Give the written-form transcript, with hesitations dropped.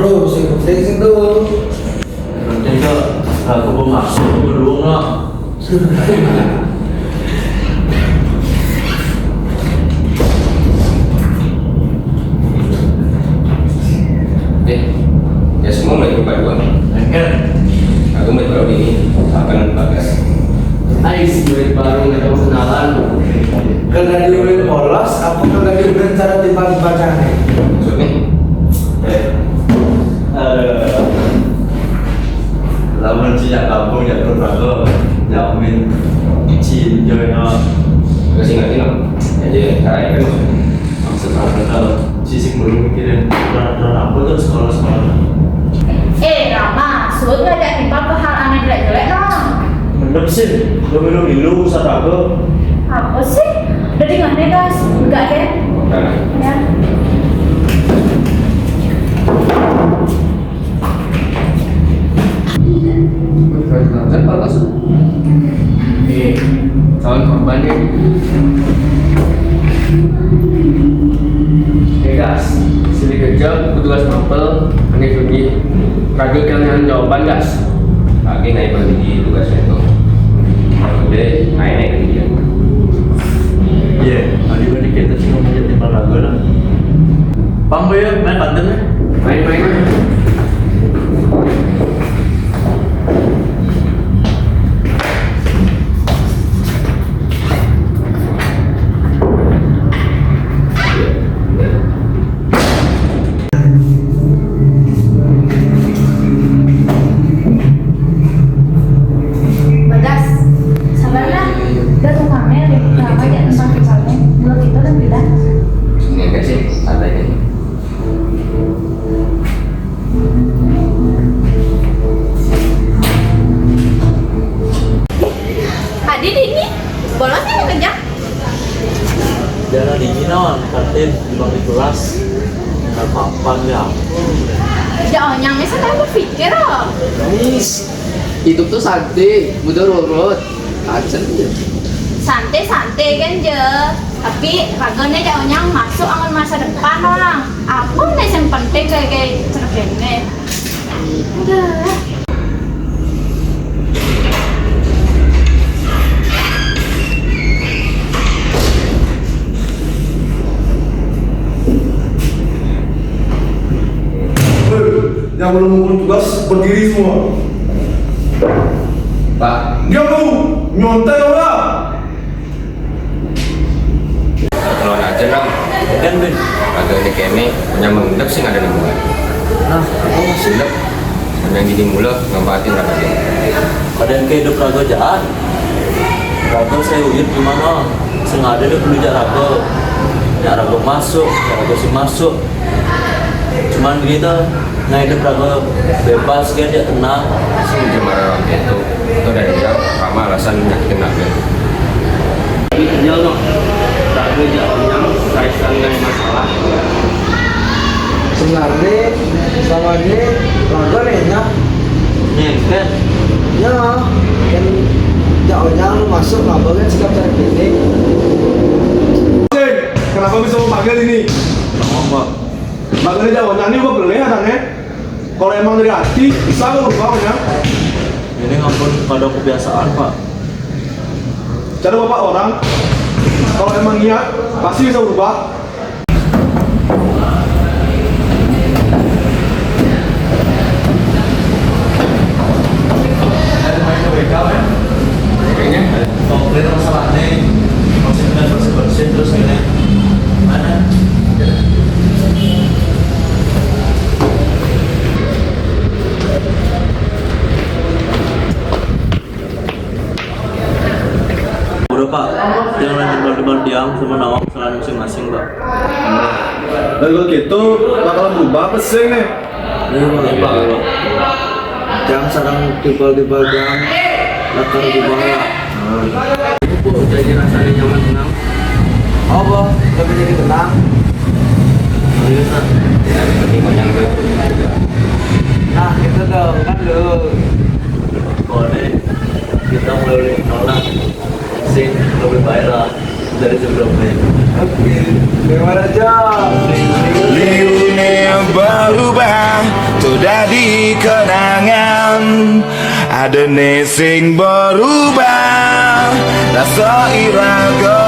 Bro, sing penting sing tuh. Penting tuh aku mau masuk beruang lah. Ya semua mau ikut gua. Enggak. Aku mau baru ini akan bagas. Ais, duit baru nggak tahu kenalan. Karena diurin polos, apa karena diurin cara dibacanya? Maksudnya? Lamun sejak kampung ya berlaku jamin izin jono. Kasih ngerti nggak? Jadi cara kan Maksud aku sisi belum mikirin peran apa tuh sekolah-sekolah. Rama, suruh ngajak tipe ke hal aneh jelek-jelek dong. Mendem sih, lu minum dulu saat aku. Apa sih? Udah di mana guys? Enggak kan? karena Ya. Calon korban nih. Gas, sini kerja, petugas mapel, ini pergi. Kagak kalian jawaban gas. lagi naik bagi tugasnya itu. Udah naik ke dia. Iya, adik-adik kita sih ngomong jadi lagu lah. Bang Boy, main banten ya? Main-main. Bagas, sabarlah. Udah tuh kami ada drama ya tentang misalnya. Belum itu kan bilang. Ini enggak sih ada ini. Adi ini, bolosnya mau kerja? Jangan dinginan, kantin di bangku kelas. Nggak papan ya. Jangan yang misalnya kamu berpikir loh. Guys, hidup tuh santai, mudah urut. Aja nih. Santai-santai kan je. Tapi kagaknya jangan yang masuk angan masa depan orang. Apa nih yang penting kayak cerita ini? Udah. Yang belum mengumpul tugas berdiri semua. Pak, Dia mau nyontek orang. kalau aja dong. Kan Ben, Agak ini kene punya mengendap sih nggak ada nih mulai. nah aku masih Sedap. Yang gini mula ngebatin raga dia. ada yang kayak hidup raga jahat. Raga saya uyut gimana? Sengaja dia perlu raga. Ya raga masuk, ya raga sih masuk. Cuman gitu, nggak hidup raga bebas kan dia tenang. Sih cuma orang itu dari dia Rama alasan nyakitin raga. Tapi kerja loh. Raga jauhnya, kaitan dengan masalah. Sebenarnya sama ini lagu enak. Nyengket. Ya, kan jauhnya lu masuk nggak boleh sikap cara gini. Kenapa bisa mau panggil ini? Apa? Panggilnya jauhnya ini gua boleh adanya. Kalau emang dari hati bisa lu rubahnya. Ini ngampun pada kebiasaan Pak. Cara bapak orang kalau emang niat pasti bisa berubah. Kayaknya Komplain masalah nih. Masih benar bersih-bersih terus ini. Mana? Udah Pak, jangan lanjut debat diam sama nawang kesalahan masing-masing Pak. Dan kalau gitu bakalan berubah apa sih nih? Iya Pak. Jam sekarang tiba-tiba jam latar berubah ya. Ibu jadi rasanya nyaman tenang. Apa? Tapi jadi tenang. Iya Pak. ya seperti banyak tuh. Nah gitu dong kan lu. Kode kita mulai nolak sih lebih baik lah. dari sebelumnya. Gimana Jam? Liunya berubah tuh dadi kenangan. Ada sing berubah rasa iraga